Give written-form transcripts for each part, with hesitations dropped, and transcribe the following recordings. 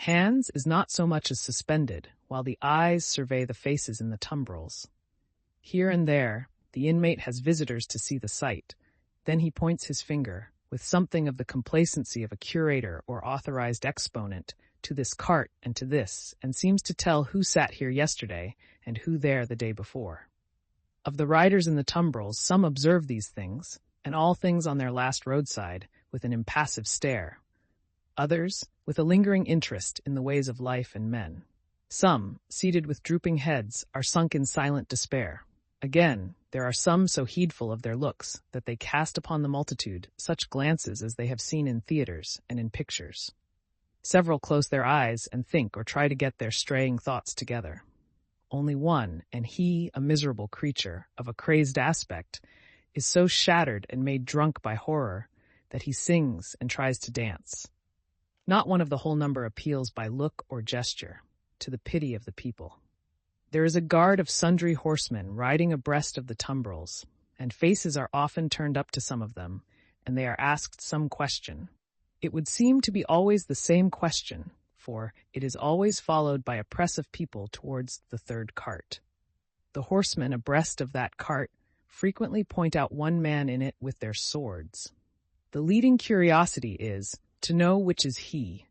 Hands is not so much as suspended, while the eyes survey the faces in the tumbrils. Here and there, the inmate has visitors to see the sight. Then he points his finger, with something of the complacency of a curator or authorized exponent, to this cart and to this, and seems to tell who sat here yesterday and who there the day before. Of the riders in the tumbrils, some observe these things, and all things on their last roadside, with an impassive stare. Others, with a lingering interest in the ways of life and men. Some, seated with drooping heads, are sunk in silent despair. Again, there are some so heedful of their looks that they cast upon the multitude such glances as they have seen in theaters and in pictures. Several close their eyes and think or try to get their straying thoughts together. Only one, and he, a miserable creature, of a crazed aspect, is so shattered and made drunk by horror that he sings and tries to dance. Not one of the whole number appeals by look or gesture to the pity of the people. There is a guard of sundry horsemen riding abreast of the tumbrils, and faces are often turned up to some of them, and they are asked some question. It would seem to be always the same question, for it is always followed by a press of people towards the third cart. The horsemen abreast of that cart frequently point out one man in it with their swords. The leading curiosity is to know which is he.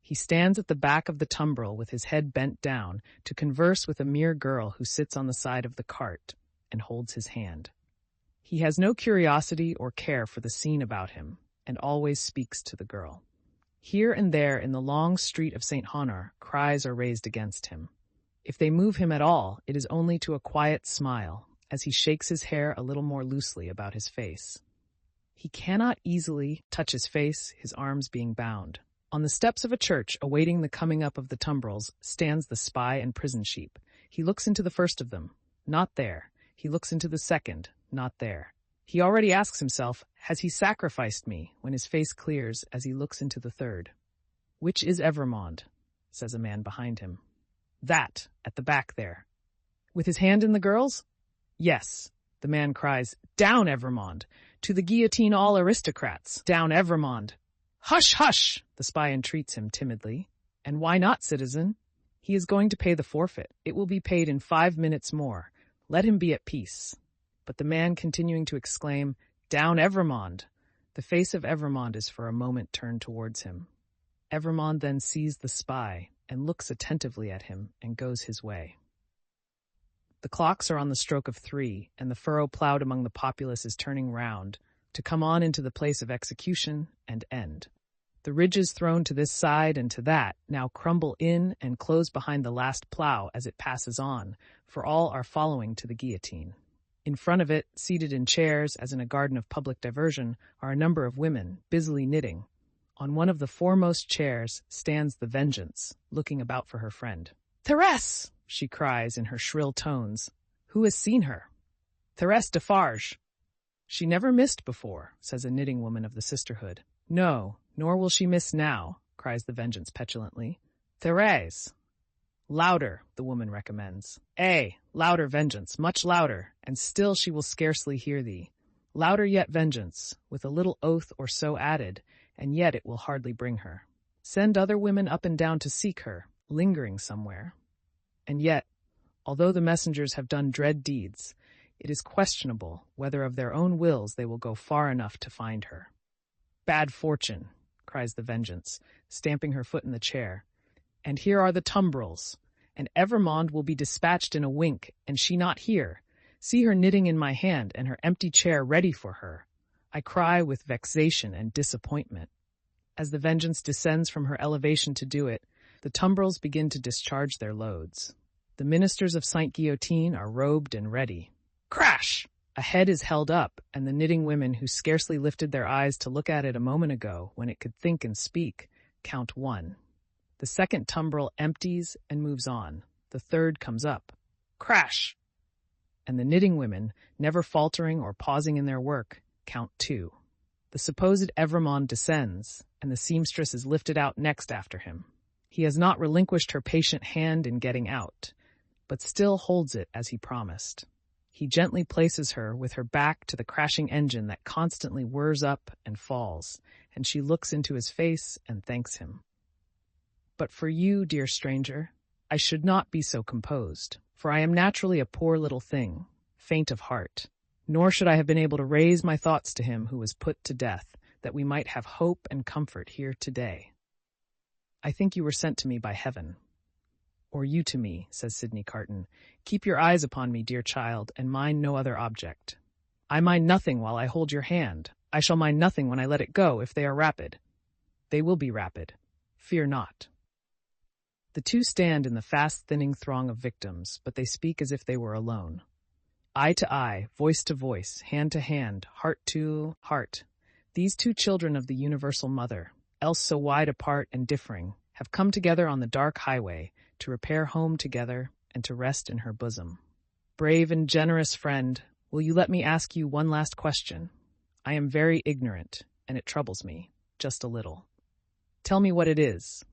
He stands at the back of the tumbril with his head bent down to converse with a mere girl who sits on the side of the cart and holds his hand. He has no curiosity or care for the scene about him, and always speaks to the girl. Here and there in the long street of St. Honor, cries are raised against him. If they move him at all, it is only to a quiet smile, as he shakes his hair a little more loosely about his face. He cannot easily touch his face, his arms being bound. On the steps of a church, awaiting the coming up of the tumbrils, stands the spy and prison sheep. He looks into the first of them. Not there. He looks into the second. Not there. He already asks himself, has he sacrificed me, when his face clears as he looks into the third. Which is Evrémonde? Says a man behind him. That, at the back there. With his hand in the girl's? Yes. The man cries, down Evrémonde! To the guillotine all aristocrats! Down Evrémonde! Hush, hush! The spy entreats him timidly. And why not, citizen? He is going to pay the forfeit. It will be paid in 5 minutes more. Let him be at peace. But the man continuing to exclaim, down Evrémonde! The face of Evrémonde is for a moment turned towards him. Evrémonde then sees the spy and looks attentively at him and goes his way. The clocks are on the stroke of 3, and the furrow plowed among the populace is turning round to come on into the place of execution and end. The ridges thrown to this side and to that now crumble in and close behind the last plow as it passes on, for all are following to the guillotine. In front of it, seated in chairs, as in a garden of public diversion, are a number of women, busily knitting. On one of the foremost chairs stands the Vengeance, looking about for her friend. Thérèse! She cries in her shrill tones. Who has seen her? Thérèse Defarge. She never missed before, says a knitting woman of the sisterhood. No, nor will she miss now, cries the Vengeance petulantly. Thérèse. Louder, the woman recommends. Louder, Vengeance, much louder, and still she will scarcely hear thee. Louder yet, Vengeance, with a little oath or so added, and yet it will hardly bring her. Send other women up and down to seek her, lingering somewhere. And yet, although the messengers have done dread deeds, it is questionable whether of their own wills they will go far enough to find her. Bad fortune, cries the Vengeance, stamping her foot in the chair. And here are the tumbrils, and Evrémonde will be dispatched in a wink, and she not here. See her knitting in my hand, and her empty chair ready for her. I cry with vexation and disappointment. As the Vengeance descends from her elevation to do it, the tumbrils begin to discharge their loads. The ministers of Saint Guillotine are robed and ready. Crash! A head is held up, and the knitting women who scarcely lifted their eyes to look at it a moment ago, when it could think and speak, count 1. The second tumbril empties and moves on. The third comes up. Crash! And the knitting women, never faltering or pausing in their work, count 2. The supposed Evrémonde descends, and the seamstress is lifted out next after him. He has not relinquished her patient hand in getting out, but still holds it as he promised. He gently places her with her back to the crashing engine that constantly whirs up and falls, and she looks into his face and thanks him. But for you, dear stranger, I should not be so composed, for I am naturally a poor little thing, faint of heart. Nor should I have been able to raise my thoughts to him who was put to death, that we might have hope and comfort here today. I think you were sent to me by heaven. Or you to me, says Sidney Carton. Keep your eyes upon me, dear child, and mind no other object. I mind nothing while I hold your hand. I shall mind nothing when I let it go, if they are rapid. They will be rapid. Fear not. The two stand in the fast-thinning throng of victims, but they speak as if they were alone. Eye to eye, voice to voice, hand to hand, heart to heart. These two children of the universal mother, else so wide apart and differing, have come together on the dark highway to repair home together and to rest in her bosom. Brave and generous friend, will you let me ask you one last question? I am very ignorant, and it troubles me, just a little. Tell me what it is.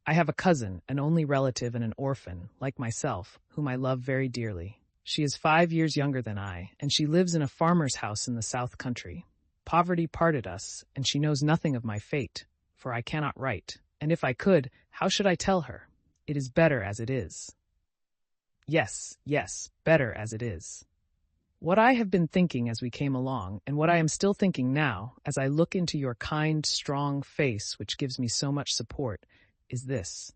I have a cousin, an only relative and an orphan, like myself, whom I love very dearly. She is 5 years younger than I, and she lives in a farmer's house in the south country. Poverty parted us, and she knows nothing of my fate, for I cannot write, and if I could, how should I tell her? It is better as it is. Yes, better as it is. What I have been thinking as we came along, and what I am still thinking now, as I look into your kind, strong face, which gives me so much support, is this.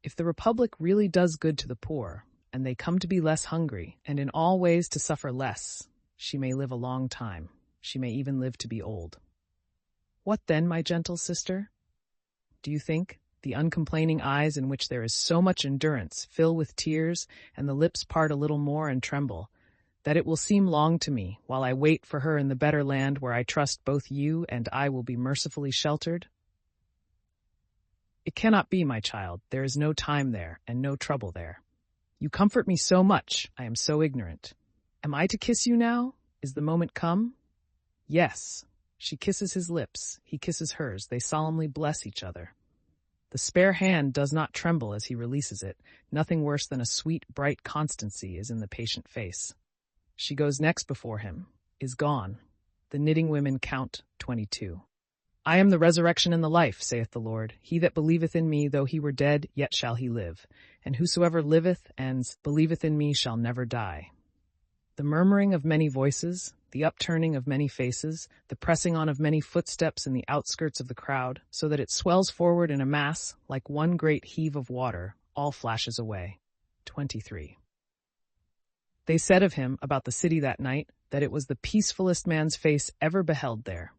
If the Republic really does good to the poor, and they come to be less hungry, and in all ways to suffer less, she may live a long time. She may even live to be old. What then, my gentle sister? Do you think the uncomplaining eyes in which there is so much endurance fill with tears, and the lips part a little more and tremble, that it will seem long to me, while I wait for her in the better land where I trust both you and I will be mercifully sheltered? It cannot be, my child. There is no time there, and no trouble there. You comfort me so much, I am so ignorant. Am I to kiss you now? Is the moment come? Yes. She kisses his lips, he kisses hers, they solemnly bless each other. The spare hand does not tremble as he releases it. Nothing worse than a sweet, bright constancy is in the patient face. She goes next before him, is gone. The knitting women count 22. I am the resurrection and the life, saith the Lord. He that believeth in me, though he were dead, yet shall he live. And whosoever liveth and believeth in me shall never die. The murmuring of many voices, the upturning of many faces, the pressing on of many footsteps in the outskirts of the crowd, so that it swells forward in a mass like one great heave of water, all flashes away. 23. They said of him about the city that night that it was the peacefullest man's face ever beheld there.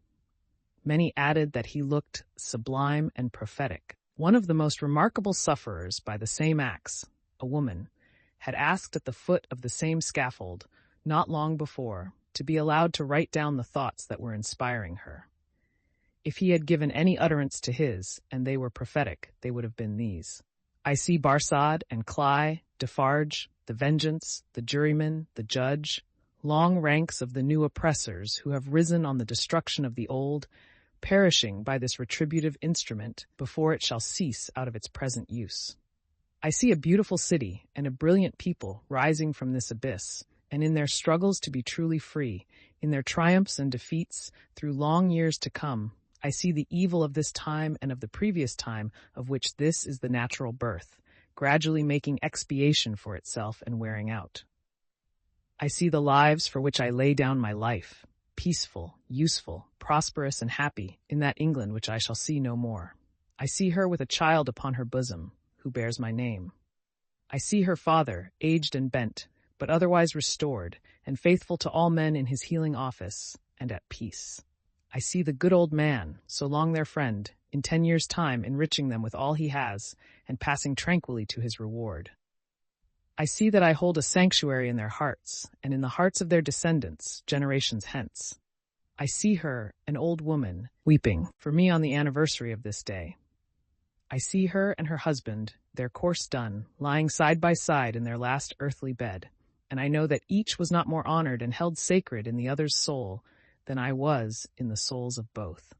Many added that he looked sublime and prophetic. One of the most remarkable sufferers by the same axe, a woman, had asked at the foot of the same scaffold, not long before, to be allowed to write down the thoughts that were inspiring her. If he had given any utterance to his, and they were prophetic, they would have been these. I see Barsad and Cly, Defarge, the vengeance, the juryman, the judge, long ranks of the new oppressors who have risen on the destruction of the old, perishing by this retributive instrument before it shall cease out of its present use. I see a beautiful city and a brilliant people rising from this abyss, and in their struggles to be truly free, in their triumphs and defeats through long years to come, I see the evil of this time and of the previous time of which this is the natural birth, gradually making expiation for itself and wearing out. I see the lives for which I lay down my life, peaceful, useful, prosperous, and happy, in that England which I shall see no more. I see her with a child upon her bosom, who bears my name. I see her father, aged and bent, but otherwise restored, and faithful to all men in his healing office, and at peace. I see the good old man, so long their friend, in 10 years' time enriching them with all he has, and passing tranquilly to his reward. I see that I hold a sanctuary in their hearts, and in the hearts of their descendants, generations hence. I see her, an old woman, weeping for me on the anniversary of this day. I see her and her husband, their course done, lying side by side in their last earthly bed, and I know that each was not more honored and held sacred in the other's soul than I was in the souls of both.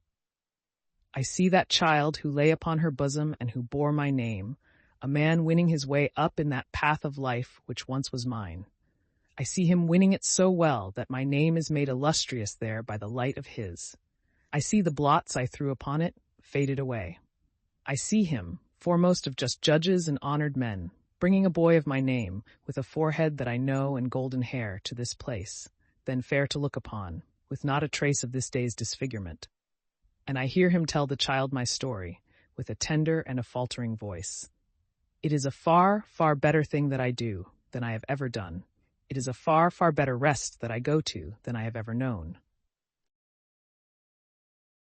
I see that child who lay upon her bosom and who bore my name, a man winning his way up in that path of life which once was mine. I see him winning it so well that my name is made illustrious there by the light of his. I see the blots I threw upon it faded away. I see him, foremost of just judges and honored men, bringing a boy of my name, with a forehead that I know and golden hair, to this place, then fair to look upon, with not a trace of this day's disfigurement. And I hear him tell the child my story, with a tender and a faltering voice. It is a far, far better thing that I do than I have ever done. It is a far, far better rest that I go to than I have ever known.